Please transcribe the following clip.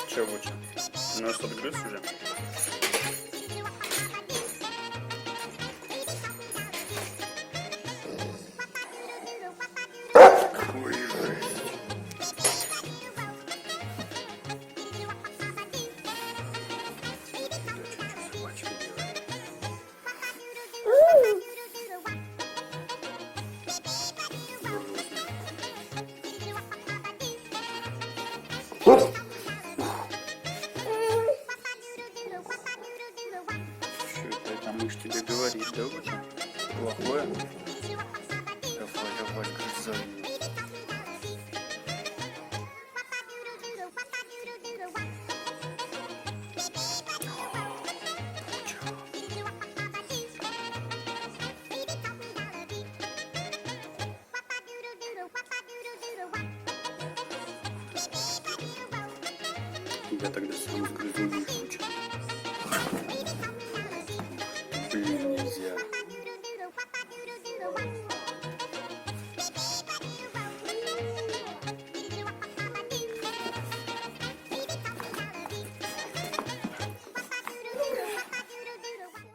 Че лучше? Нос отгрыз уже? Ой, жесть. Собачка делает. Что это мышь тебе говорит, да, уже? Плохое? Давай, давай, грызай ее. Я тогда сам сгрызу мышь лучше.